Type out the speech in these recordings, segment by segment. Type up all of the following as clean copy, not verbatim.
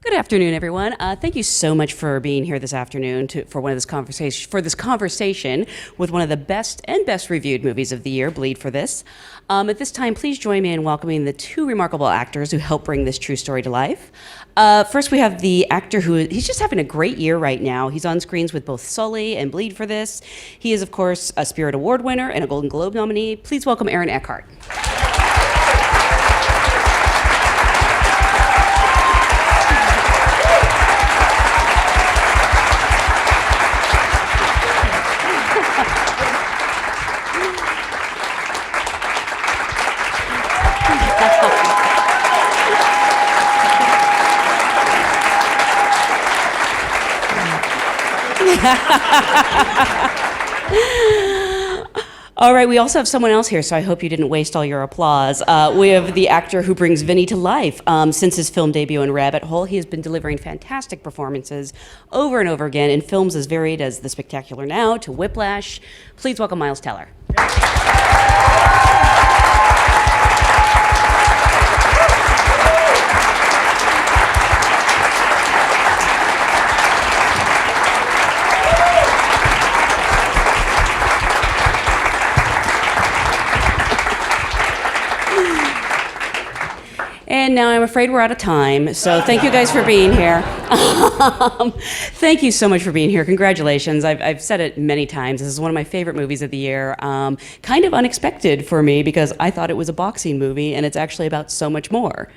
Good afternoon, everyone. Thank you so much for being here this afternoon for this conversation with one of the best and best reviewed movies of the year, Bleed for This. At this time, please join me in welcoming the two remarkable actors who helped bring this true story to life. First, we have the actor he's just having a great year right now. He's on screens with both Sully and Bleed for This. He is, of course, a Spirit Award winner and a Golden Globe nominee. Please welcome Aaron Eckhart. All right, we also have someone else here, so I hope you didn't waste all your applause. We have the actor who brings Vinny to life. Since his film debut in Rabbit Hole, he has been delivering fantastic performances over and over again in films as varied as The Spectacular Now to Whiplash. Please welcome Miles Teller. And now I'm afraid we're out of time, so thank you guys for being here. Thank you so much for being here. Congratulations. I've said it many times. This is one of my favorite movies of the year. Kind of unexpected for me because I thought it was a boxing movie, and it's actually about so much more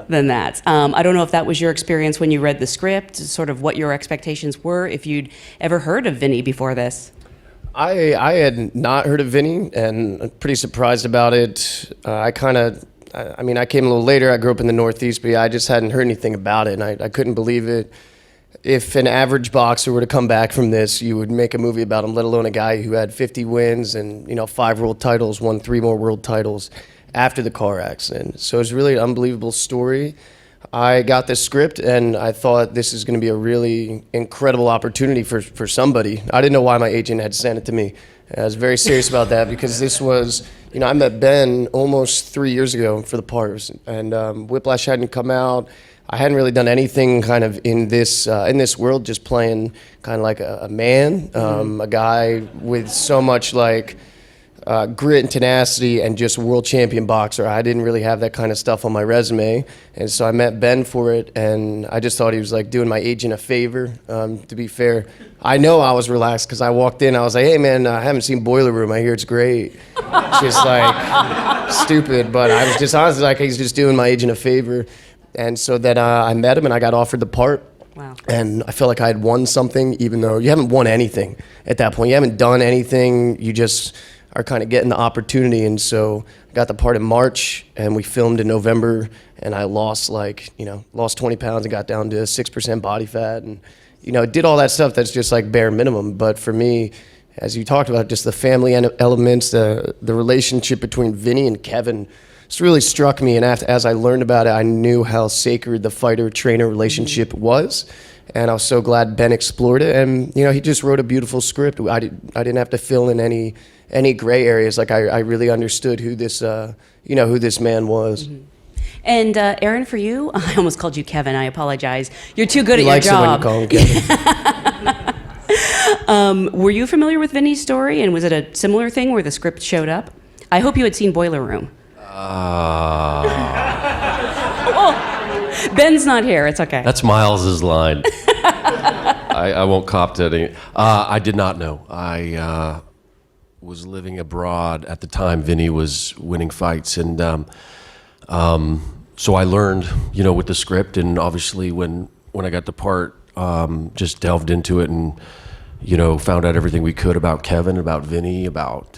than that. I don't know if that was your experience when you read the script, sort of what your expectations were, if you'd ever heard of Vinny before this. I had not heard of Vinny, and I'm pretty surprised about it. I came a little later. I grew up in the Northeast, but I just hadn't heard anything about it, and I couldn't believe it. If an average boxer were to come back from this, you would make a movie about him, let alone a guy who had 50 wins and 5 world titles, won 3 more world titles after the car accident. So it's really an unbelievable story. I got this script, and I thought this is going to be a really incredible opportunity for somebody. I didn't know why my agent had sent it to me. I was very serious about that because this was, I met Ben almost 3 years ago for the part, and Whiplash hadn't come out. I hadn't really done anything kind of in this world, just playing kind of like a man, a guy with so much like grit and tenacity and just world champion boxer. I didn't really have that kind of stuff on my resume, and so I met Ben for it, and I just thought he was like doing my agent a favor. To be fair, I know I was relaxed because I walked in, I was like, hey man, I haven't seen Boiler Room, I hear it's great. Just like stupid, but I was just honestly like, he's just doing my agent a favor. And so then I met him and I got offered the part. Wow. And I felt like I had won something, even though you haven't won anything at that point. You haven't done anything, you just are kind of getting the opportunity. And so I got the part in March, and we filmed in November, and I lost 20 pounds and got down to 6% body fat, and did all that stuff that's just like bare minimum. But for me, as you talked about, just the family elements, the relationship between Vinny and Kevin, it's really struck me. And as I learned about it, I knew how sacred the fighter-trainer relationship was. And I was so glad Ben explored it. And, he just wrote a beautiful script. I didn't have to fill in any gray areas. Like I really understood who this man was. Mm-hmm. And Aaron, for you, I almost called you Kevin. I apologize. You're too good at your job. He likes it when you call him Kevin. Were you familiar with Vinny's story, and was it a similar thing where the script showed up? I hope you had seen Boiler Room. Ben's not here. It's okay. That's Miles's line. I won't cop to it. I did not know. I was living abroad at the time Vinny was winning fights, and so I learned, with the script, and obviously when I got the part, just delved into it and found out everything we could about Kevin, about Vinny, about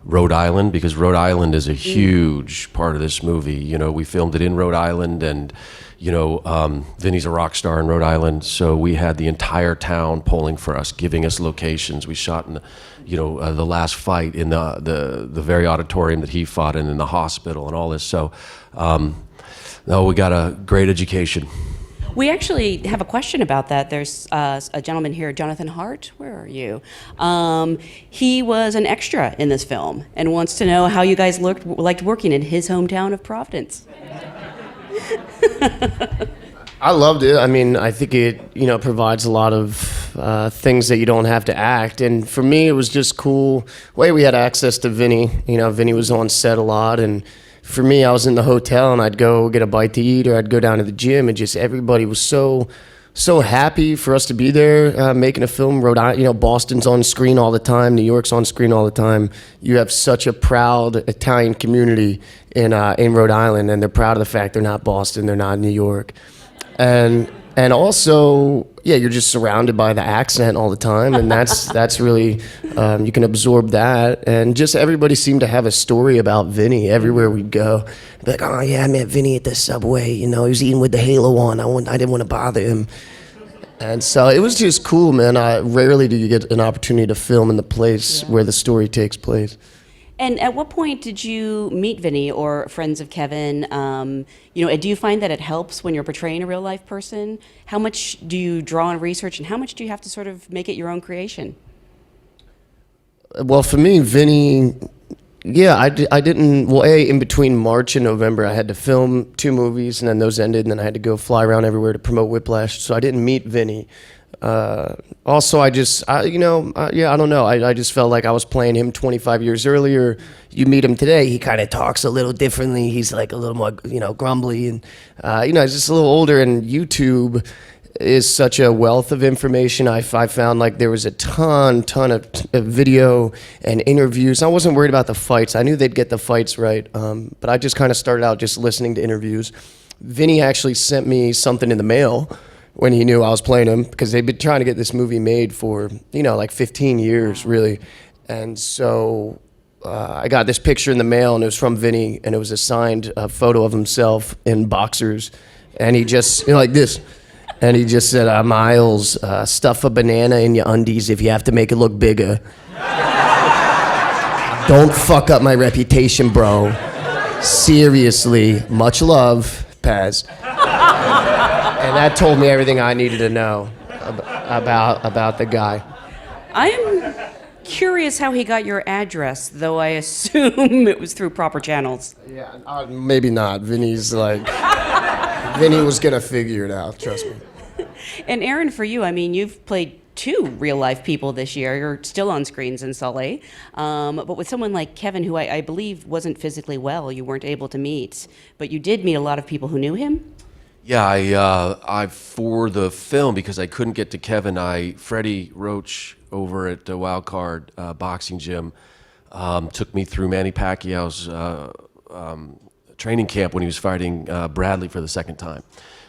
Rhode Island, because Rhode Island is a huge part of this movie. We filmed it in Rhode Island, and Vinny's a rock star in Rhode Island, so we had the entire town polling for us, giving us locations. We shot in the last fight in the very auditorium that he fought in the hospital and all this. So we got a great education. We actually have a question about that. There's a gentleman here, Jonathan Hart. Where are you? He was an extra in this film and wants to know how you guys liked working in his hometown of Providence. I loved it. I mean, I think it, provides a lot of things that you don't have to act. And for me, it was just cool. Way we had access to Vinny. Vinny was on set a lot. And for me, I was in the hotel and I'd go get a bite to eat or I'd go down to the gym and just everybody was so happy for us to be there making a film. Rhode Island, Boston's on screen all the time. New York's on screen all the time. You have such a proud Italian community in Rhode Island, and they're proud of the fact they're not Boston, they're not New York. And also, you're just surrounded by the accent all the time, and that's really you can absorb that. And just everybody seemed to have a story about Vinny everywhere we'd go. Be like, oh yeah, I met Vinny at the subway. He was eating with the halo on. I didn't want to bother him. And so it was just cool, man. Rarely do you get an opportunity to film in the place where the story takes place. And at what point did you meet Vinny or friends of Kevin? And do you find that it helps when you're portraying a real life person? How much do you draw on research, and how much do you have to sort of make it your own creation? Well, for me, Vinny, I didn't. Well, in between March and November, I had to film 2 movies, and then those ended, and then I had to go fly around everywhere to promote Whiplash. So I didn't meet Vinny. Also, I don't know. I just felt like I was playing him 25 years earlier. You meet him today, he kind of talks a little differently. He's like a little more, grumbly, and he's just a little older. And YouTube is such a wealth of information. I found like there was a ton of video and interviews. I wasn't worried about the fights. I knew they'd get the fights right, but I just kind of started out just listening to interviews. Vinny actually sent me something in the mail when he knew I was playing him, because they'd been trying to get this movie made for, like 15 years, really. And so I got this picture in the mail, and it was from Vinny, and it was a signed photo of himself in boxers. And he just, like this. And he just said, Miles, stuff a banana in your undies if you have to make it look bigger. Don't fuck up my reputation, bro. Seriously, much love, Paz. And that told me everything I needed to know about the guy. I'm curious how he got your address, though I assume it was through proper channels. Yeah, maybe not. Vinny was gonna figure it out, trust me. And Aaron, for you, I mean, you've played 2 real-life people this year. You're still on screens in Sully. But with someone like Kevin, who I believe wasn't physically well, you weren't able to meet, but you did meet a lot of people who knew him? Yeah, I for the film, because I couldn't get to Kevin, Freddie Roach over at the Wild Card boxing gym took me through Manny Pacquiao's training camp when he was fighting Bradley for the second time.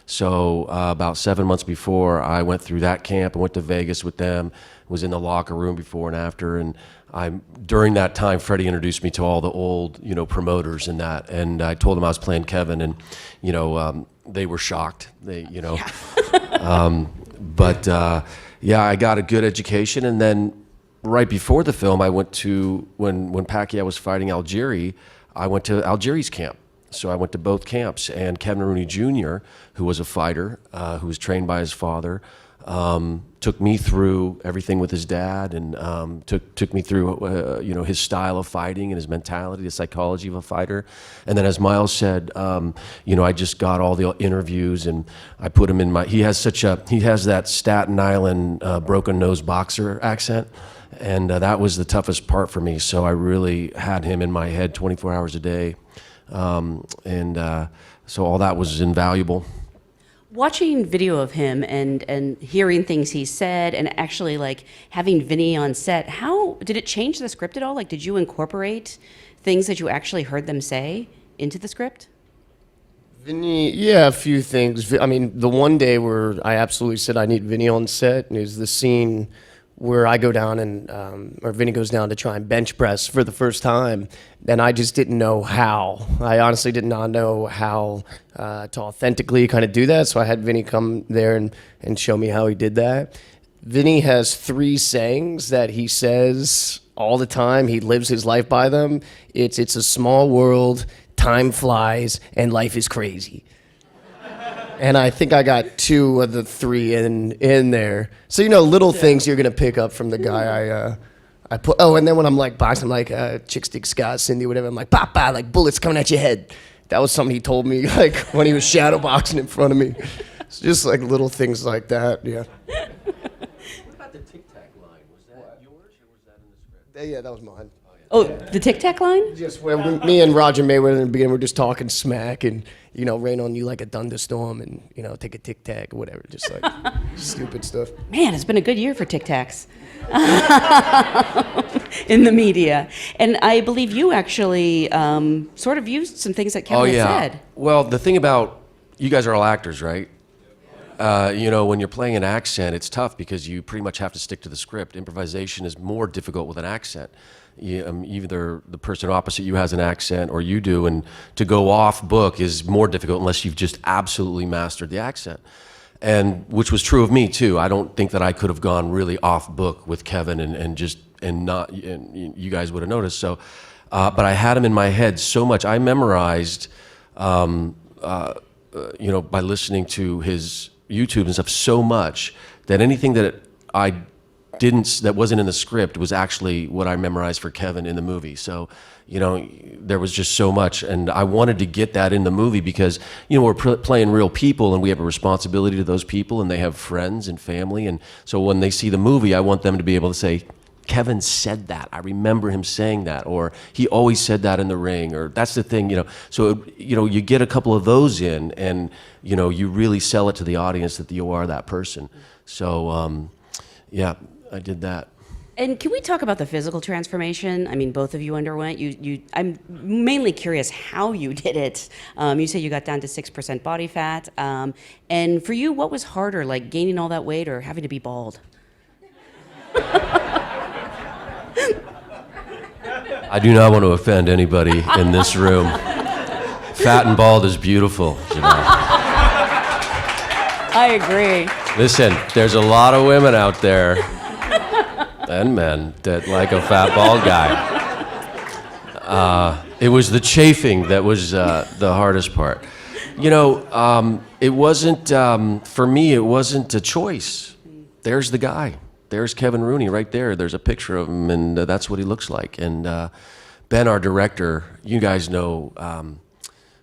So about 7 months before, I went through that camp and went to Vegas with them, was in the locker room before and after, and during that time, Freddie introduced me to all the old, promoters and that, and I told them I was playing Kevin, and, they were shocked. I got a good education, and then right before the film, I went to, when Pacquiao was fighting Algieri, I went to Algieri's camp. So I went to both camps, and Kevin Rooney Jr., who was a fighter, who was trained by his father, took me through everything with his dad, and took me through his style of fighting and his mentality, the psychology of a fighter. And then, as Miles said, I just got all the interviews, and I put him in my. He has that Staten Island broken nose boxer accent, and that was the toughest part for me. So I really had him in my head 24 hours a day. So all that was invaluable. Watching video of him and hearing things he said, and actually like having Vinny on set, how did it change the script at all? Like, did you incorporate things that you actually heard them say into the script? Vinny, yeah, a few things. I mean, the one day where I absolutely said I need Vinny on set is the scene where I go down and, or Vinny goes down to try and bench press for the first time, and I just didn't know how. I honestly did not know how to authentically kind of do that, so I had Vinny come there and show me how he did that. Vinny has 3 sayings that he says all the time. He lives his life by them. It's a small world, time flies, and life is crazy. And I think I got 2 of the 3 in there. So, little things you're going to pick up from the guy I put. Oh, and then when I'm like boxing, I'm like, chick stick Scott, Cindy, whatever. I'm like, papa, like bullets coming at your head. That was something he told me, like when he was shadow boxing in front of me. It's just like little things like that. Yeah. What about the Tic Tac line? Was that yours or was that in the script? Yeah, that was mine. Oh, the Tic Tac line? Just when me and Roger Mayweather in the beginning were just talking smack and, rain on you like a thunderstorm and, take a Tic Tac or whatever. Just like stupid stuff. Man, it's been a good year for Tic Tacs in the media. And I believe you actually sort of used some things that Kevin had said. Well, the thing about, you guys are all actors, right? When you're playing an accent, it's tough because you pretty much have to stick to the script. Improvisation is more difficult with an accent. Either the person opposite you has an accent or you do, and to go off book is more difficult unless you've just absolutely mastered the accent. And which was true of me too. I don't think that I could have gone really off book with Kevin and you guys would have noticed. So, but I had him in my head so much. I memorized, by listening to his YouTube and stuff so much that anything that that wasn't in the script was actually what I memorized for Kevin in the movie. So, there was just so much, and I wanted to get that in the movie because, we're playing real people and we have a responsibility to those people and they have friends and family. And so when they see the movie, I want them to be able to say, Kevin said that. I remember him saying that, or he always said that in the ring, or that's the thing, So, you get a couple of those in and, you really sell it to the audience that you are that person. So, yeah, I did that. And can we talk about the physical transformation? I mean, both of you underwent. I'm mainly curious how you did it. You said you got down to 6% body fat. And for you, what was harder, like gaining all that weight or having to be bald? I do not want to offend anybody in this room. Fat and bald is beautiful, Jenelle. I agree. Listen, there's a lot of women out there and men that like a fat bald guy. It was the chafing that was the hardest part. It wasn't, for me, it wasn't a choice. There's the guy. There's Kevin Rooney right there. There's a picture of him, and that's what he looks like. And Ben, our director, you guys know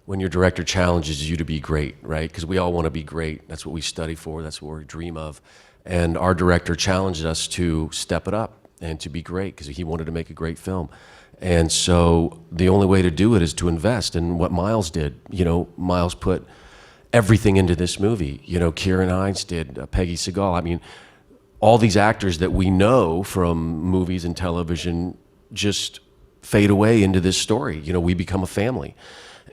when your director challenges you to be great, right? Because we all want to be great. That's what we study for. That's what we dream of. And our director challenged us to step it up and to be great because he wanted to make a great film. And so the only way to do it is to invest in what Miles did. Miles put everything into this movie. Kieran Hines did, Peggy Segal. I mean, all these actors that we know from movies and television just fade away into this story. We become a family.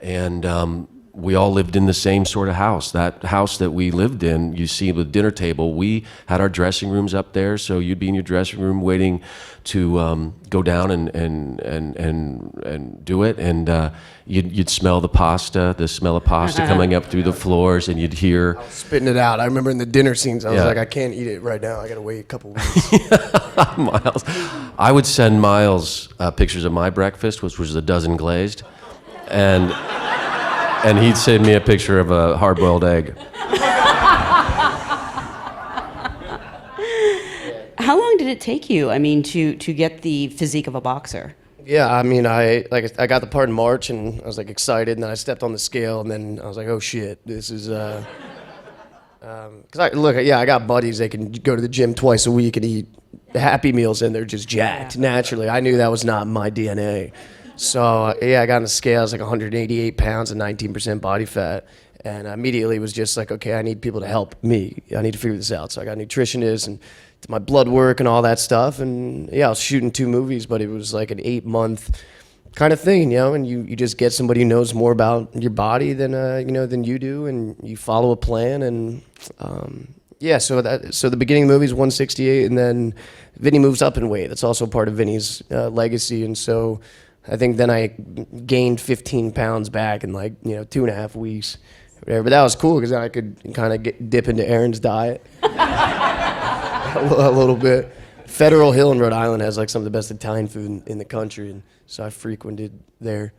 And we all lived in the same sort of house. That house that we lived in, you see the dinner table, we had our dressing rooms up there, so you'd be in your dressing room waiting to go down and do it, and you'd smell the smell of pasta coming up through the floors, and you'd hear... Spitting it out. I remember in the dinner scenes, I was like, I can't eat it right now. I got to wait a couple weeks. Miles. I would send Miles pictures of my breakfast, which was a dozen glazed, and he'd send me a picture of a hard-boiled egg. How long did it take you, to get the physique of a boxer? Yeah, I got the part in March, and I was excited, and then I stepped on the scale, and then I was like, oh shit, this is because I got buddies. They can go to the gym twice a week and eat Happy Meals, and they're just jacked naturally. I knew that was not my DNA. So, I got on the scale. I was 188 pounds and 19% body fat. And immediately was just okay, I need people to help me. I need to figure this out. So I got a nutritionist and did my blood work and all that stuff. And I was shooting 2 movies, but it was an 8-month kind of thing, and you just get somebody who knows more about your body than you do, and you follow a plan. And so the beginning of the movie is 168, and then Vinny moves up in weight. That's also part of Vinny's legacy. And so I think then I gained 15 pounds back in 2.5 weeks. Whatever. But that was cool because then I could kind of dip into Aaron's diet a little bit. Federal Hill in Rhode Island has some of the best Italian food in the country, and so I frequented there.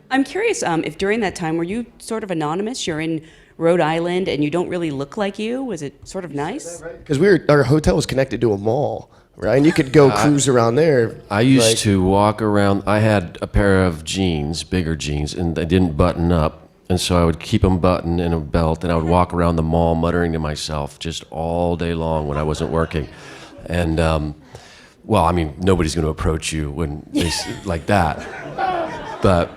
I'm curious if during that time were you sort of anonymous? You're in Rhode Island and you don't really look like you. Was it sort of nice? Because our hotel was connected to a mall. Right, and you could go cruise around there. I used to walk around. I had a pair of jeans, bigger jeans, and they didn't button up. And so I would keep them buttoned in a belt, and I would walk around the mall muttering to myself just all day long when I wasn't working. And, well, I mean, nobody's going to approach you when they like that. But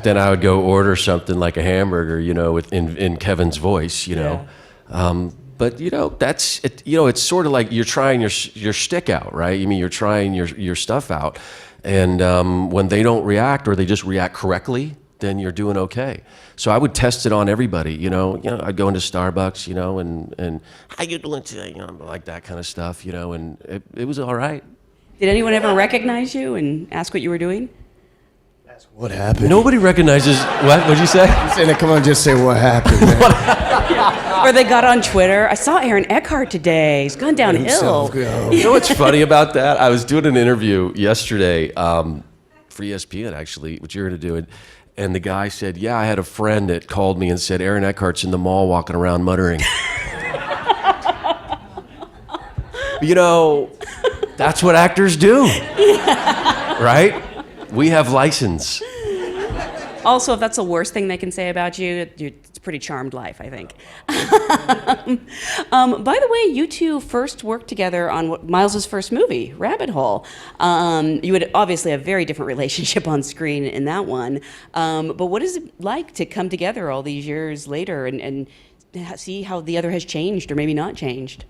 then I would go order something like a hamburger, you know, in Kevin's voice, you know. Yeah. But you know, that's it. You know, it's sort of like you're trying your shtick out, right? I mean, you're trying your stuff out, and when they don't react or they just react correctly, then you're doing okay. So I would test it on everybody. You know, I'd go into Starbucks, you know, and how you doing today? You know, like that kind of stuff, you know, and it was all right. Did anyone ever recognize you and ask what you were doing? What happened? Nobody recognizes what? What'd you say? I'm saying, come on, just say what happened. Man. Or they got on Twitter. I saw Aaron Eckhart today. He's gone downhill. You know what's funny about that? I was doing an interview yesterday for ESPN, actually, which you're going to do. And the guy said, yeah, I had a friend that called me and said, Aaron Eckhart's in the mall walking around muttering. You know, that's what actors do, right? We have license. Also, if that's the worst thing they can say about you, it's a pretty charmed life, I think. By the way, you two first worked together on Miles's first movie, Rabbit Hole. You would obviously have a very different relationship on screen in that one. But what is it like to come together all these years later and see how the other has changed or maybe not changed?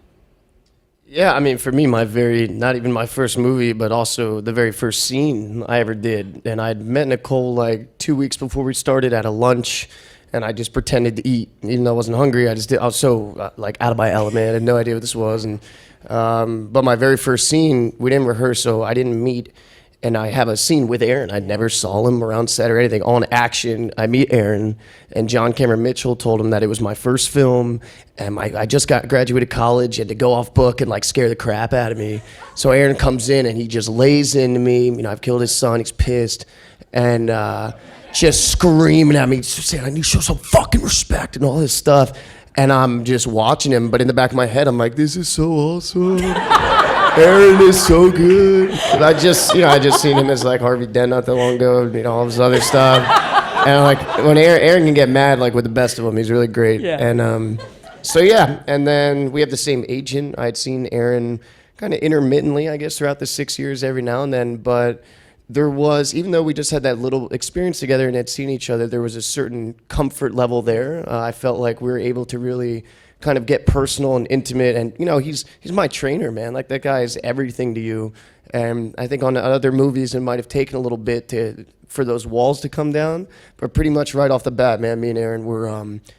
Yeah, I mean, for me, not even my first movie, but also the very first scene I ever did. And I'd met Nicole like 2 weeks before we started at a lunch, and I just pretended to eat. Even though I wasn't hungry, I was so like out of my element. I had no idea what this was. And but my very first scene, we didn't rehearse, so I didn't meet. And I have a scene with Aaron. I never saw him around set or anything. On action, I meet Aaron, and John Cameron Mitchell told him that it was my first film, and I just graduated college, had to go off book and like scare the crap out of me. So Aaron comes in and he just lays into me. You know, I've killed his son. He's pissed, and just screaming at me, saying I need to show some fucking respect and all this stuff. And I'm just watching him, but in the back of my head, I'm like, this is so awesome. Aaron is so good. And I just seen him as like Harvey Dent not that long ago, you know, all this other stuff. And like when Aaron can get mad like with the best of them, he's really great. Yeah. And so yeah, and then we have the same agent. I had seen Aaron kind of intermittently, I guess, throughout the 6 years every now and then, but there was, even though we just had that little experience together and had seen each other, there was a certain comfort level there. I felt like we were able to really kind of get personal and intimate, and you know, he's my trainer, man. Like that guy is everything to you. And I think on other movies it might have taken a little bit for those walls to come down, but pretty much right off the bat, man, me and Aaron were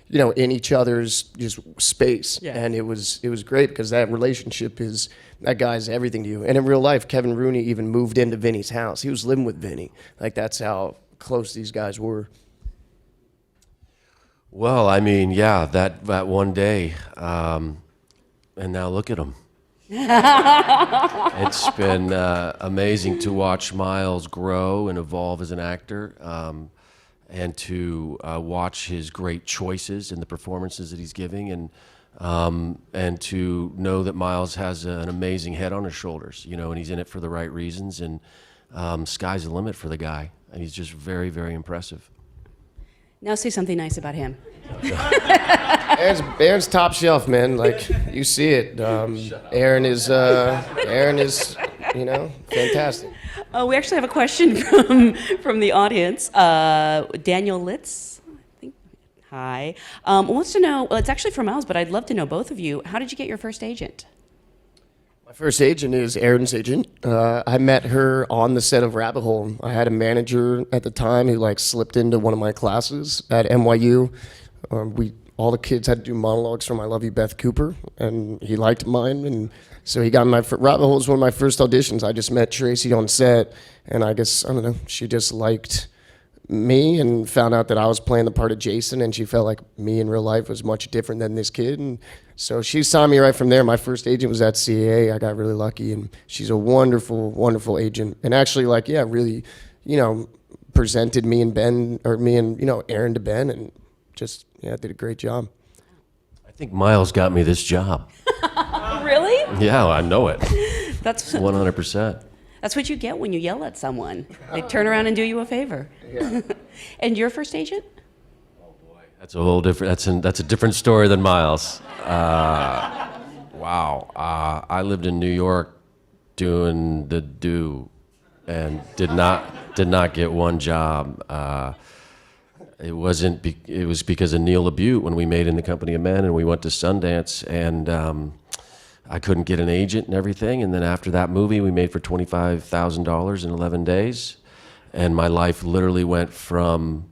you know, in each other's just space. Yeah. And it was great because that relationship that guy's everything to you. And in real life, Kevin Rooney even moved into Vinny's house. He was living with Vinny. Like that's how close these guys were. Well, I mean, yeah, that one day, and now look at them. It's been amazing to watch Miles grow and evolve as an actor, and to watch his great choices in the performances that he's giving, and to know that Miles has an amazing head on his shoulders, you know, and he's in it for the right reasons, and sky's the limit for the guy, and he's just very, very impressive. Now say something nice about him. Aaron's top shelf, man. Like you see it. Aaron is, you know, fantastic. We actually have a question from the audience. Daniel Litz, I think. Hi. Wants to know. Well, it's actually from Miles, but I'd love to know both of you. How did you get your first agent? My first agent is Aaron's agent. I met her on the set of Rabbit Hole. I had a manager at the time who like slipped into one of my classes at NYU. All the kids had to do monologues from I Love You, Beth Cooper, and he liked mine, and so he got Rabbit Hole was one of my first auditions. I just met Tracy on set, and I guess, I don't know, she just liked me and found out that I was playing the part of Jason, and she felt like me in real life was much different than this kid, and so she signed me right from there. My first agent was at CAA. I got really lucky, and she's a wonderful, wonderful agent, and actually, like, yeah, really, you know, presented me and you know, Aaron to Ben, and just, yeah, did a great job. I think Miles got me this job. Really? Yeah, I know it. That's 100%. That's what you get when you yell at someone. They turn around and do you a favor. Yeah. And your first agent? That's a whole different. That's a different story than Miles. Wow. I lived in New York doing the do, and did not get one job. It wasn't. It was because of Neil LaBute when we made In the Company of Men, and we went to Sundance, and I couldn't get an agent and everything. And then after that movie, we made for $25,000 in 11 days, and my life literally went from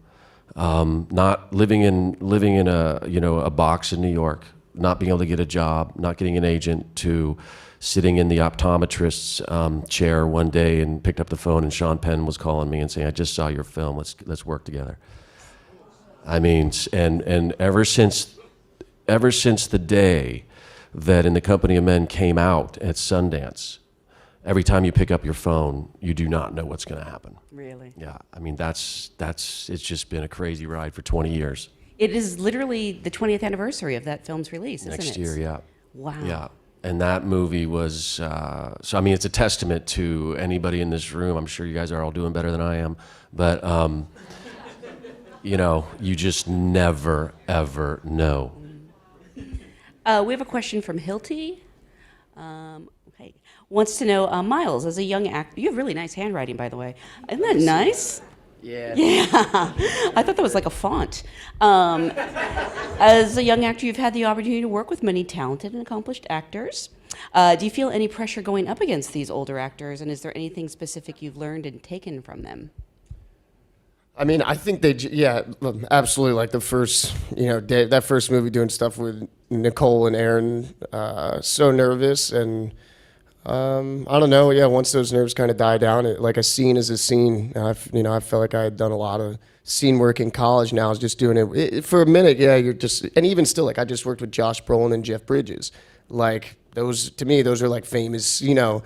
not living in a box in New York, not being able to get a job, not getting an agent, to sitting in the optometrist's chair one day and picked up the phone, and Sean Penn was calling me and saying, "I just saw your film. Let's work together." I mean, and ever since the day that In the Company of Men came out at Sundance, every time you pick up your phone, you do not know what's going to happen. Really? Yeah, I mean it's just been a crazy ride for 20 years. It is literally the 20th anniversary of that film's release, isn't it? Next year, yeah. Wow. Yeah, and that movie was so. I mean, it's a testament to anybody in this room. I'm sure you guys are all doing better than I am, but you just never ever know. We have a question from Hilty. Okay. Wants to know, Miles, as a young actor, you have really nice handwriting, by the way. Isn't that nice? Yeah. Yeah. I thought that was like a font. As a young actor, you've had the opportunity to work with many talented and accomplished actors. Do you feel any pressure going up against these older actors, and is there anything specific you've learned and taken from them? I mean, I think absolutely. Like the first, day, that first movie, doing stuff with Nicole and Aaron, so nervous, and I don't know. Yeah, once those nerves kind of die down, like a scene is a scene. I felt like I had done a lot of scene work in college. Now I was just doing it for a minute. Yeah, and even still, like I just worked with Josh Brolin and Jeff Bridges. Like those, to me, those are like famous, people.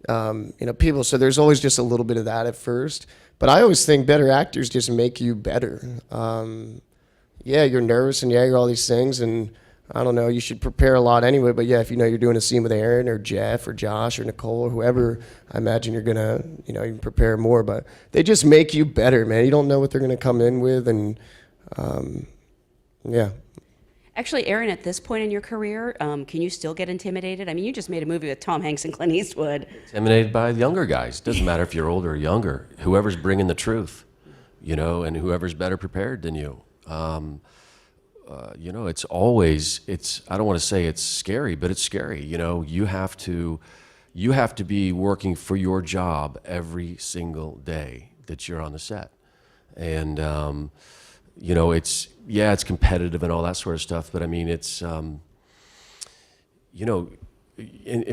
So there's always just a little bit of that at first. But I always think better actors just make you better. You're nervous and you're all these things, and I don't know, you should prepare a lot anyway. But yeah, if you're doing a scene with Aaron or Jeff or Josh or Nicole or whoever, I imagine you're gonna, you can prepare more. But they just make you better, man. You don't know what they're gonna come in with, and yeah. Actually, Aaron, at this point in your career, can you still get intimidated? I mean, you just made a movie with Tom Hanks and Clint Eastwood. Intimidated by younger guys. Doesn't matter if you're older or younger. Whoever's bringing the truth, and whoever's better prepared than you. It's always, I don't want to say it's scary, but it's scary. You have to be working for your job every single day that you're on the set. And, it's competitive and all that sort of stuff, but I mean, it's, in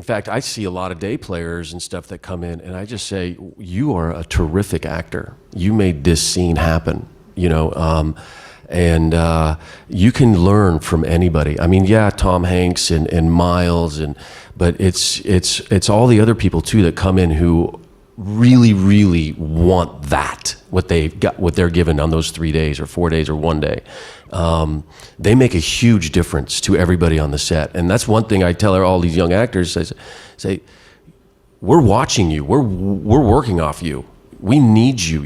fact, I see a lot of day players and stuff that come in, and I just say, you are a terrific actor. You made this scene happen, and you can learn from anybody. I mean, yeah, Tom Hanks and Miles, but it's all the other people too that come in who really, really want what they're given on those 3 days or 4 days or one day. They make a huge difference to everybody on the set. And that's one thing I tell all these young actors, say, we're watching you. We're working off you. We need you.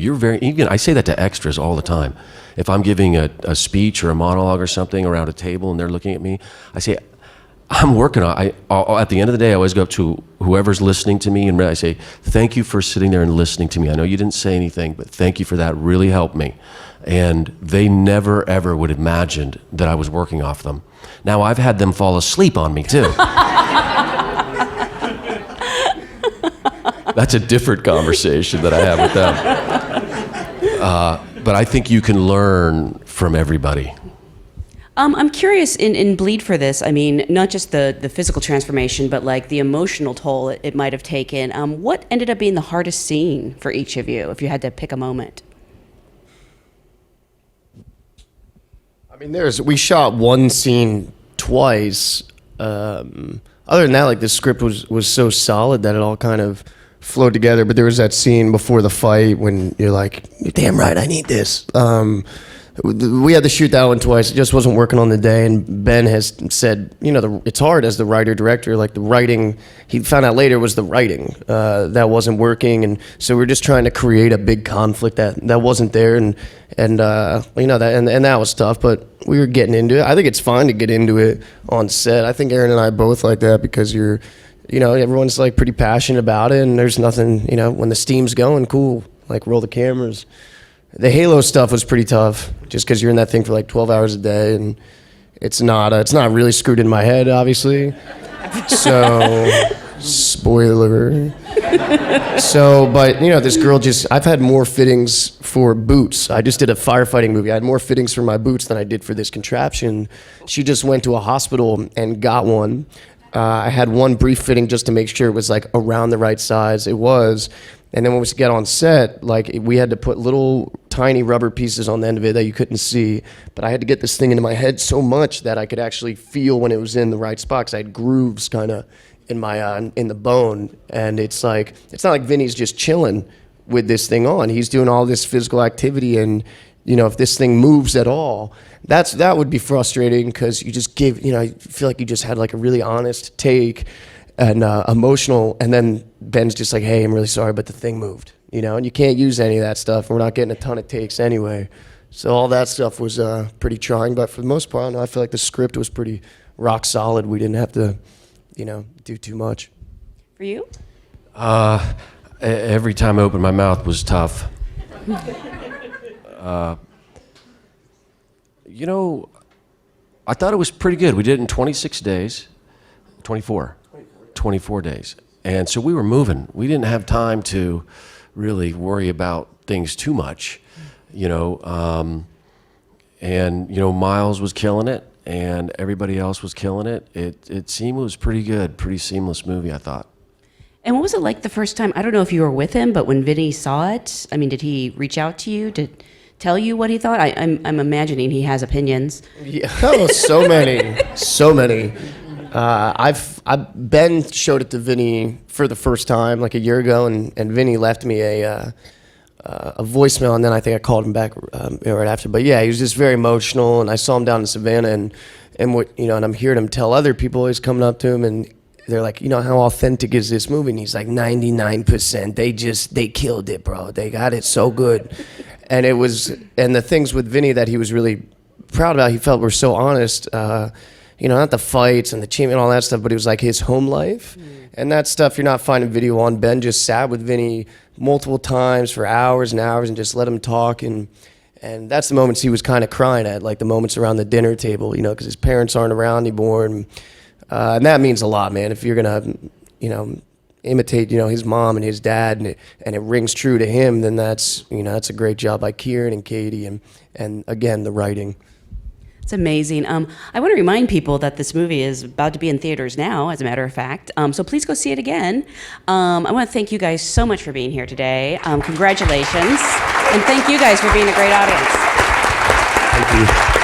I say that to extras all the time. If I'm giving a speech or a monologue or something around a table and they're looking at me, I say, I'm working on it. At the end of the day, I always go up to whoever's listening to me and I say, thank you for sitting there and listening to me. I know you didn't say anything, but thank you for that. It really helped me. And they never, ever would have imagined that I was working off them. Now, I've had them fall asleep on me, too. That's a different conversation that I have with them. But I think you can learn from everybody. I'm curious in Bleed for this, I mean, not just the physical transformation, but like the emotional toll it might have taken. What ended up being the hardest scene for each of you, if you had to pick a moment? I mean, we shot one scene twice. Other than that, like the script was so solid that it all kind of flowed together. But there was that scene before the fight when you're like, you're damn right, I need this. we had to shoot that one twice. It just wasn't working on the day. And Ben has said, it's hard as the writer director. Like the writing, he found out later was the writing that wasn't working, and so we're just trying to create a big conflict that wasn't there, and that was tough. But we were getting into it. I think it's fine to get into it on set. I think Aaron and I both like that because everyone's like pretty passionate about it, and there's nothing, when the steam's going, cool, like roll the cameras. The Halo stuff was pretty tough, just because you're in that thing for like 12 hours a day, and it's not really screwed in my head, obviously. So, spoiler. So, but this girl I've had more fittings for boots. I just did a firefighting movie. I had more fittings for my boots than I did for this contraption. She just went to a hospital and got one. I had one brief fitting just to make sure it was like around the right size. It was. And then when we get on set, like we had to put little tiny rubber pieces on the end of it that you couldn't see. But I had to get this thing into my head so much that I could actually feel when it was in the right spot, because I had grooves kind of in my in the bone. And it's not like Vinny's just chilling with this thing on. He's doing all this physical activity, and if this thing moves at all, that would be frustrating, because you just you feel like you just had like a really honest take and emotional, and then Ben's just like, hey, I'm really sorry, but the thing moved, and you can't use any of that stuff. We're not getting a ton of takes anyway. So all that stuff was pretty trying, but for the most part, I feel like the script was pretty rock solid. We didn't have to, do too much. For you? Every time I opened my mouth was tough. I thought it was pretty good. We did it in 26 days, 24 days. And so we were moving. We didn't have time to really worry about things too much, Miles was killing it, and everybody else was killing it. It was pretty good, pretty seamless movie, I thought. And what was it like the first time? I don't know if you were with him, but when Vinny saw it, did he reach out to you to tell you what he thought? I'm imagining he has opinions. Yeah, so many. Ben showed it to Vinny for the first time like a year ago, and Vinny left me a voicemail, and then I think I called him back right after. But yeah, he was just very emotional, and I saw him down in Savannah, and I'm hearing him tell other people. He's coming up to him, and they're like, how authentic is this movie? And he's like, 99%. They killed it, bro. They got it so good. And the things with Vinny that he was really proud about, he felt were so honest. Not the fights and the cheating and all that stuff, but it was like his home life. And that stuff you're not finding video on. Ben just sat with Vinny multiple times for hours and hours and just let him talk. And that's the moments he was kind of crying at, like the moments around the dinner table, because his parents aren't around anymore. And that means a lot, man. If you're going to, imitate, his mom and his dad, and it rings true to him, then that's a great job by Kieran and Katie, and again, the writing. It's amazing. I want to remind people that this movie is about to be in theaters now, as a matter of fact. So please go see it again. I want to thank you guys so much for being here today. Congratulations. And thank you guys for being a great audience. Thank you.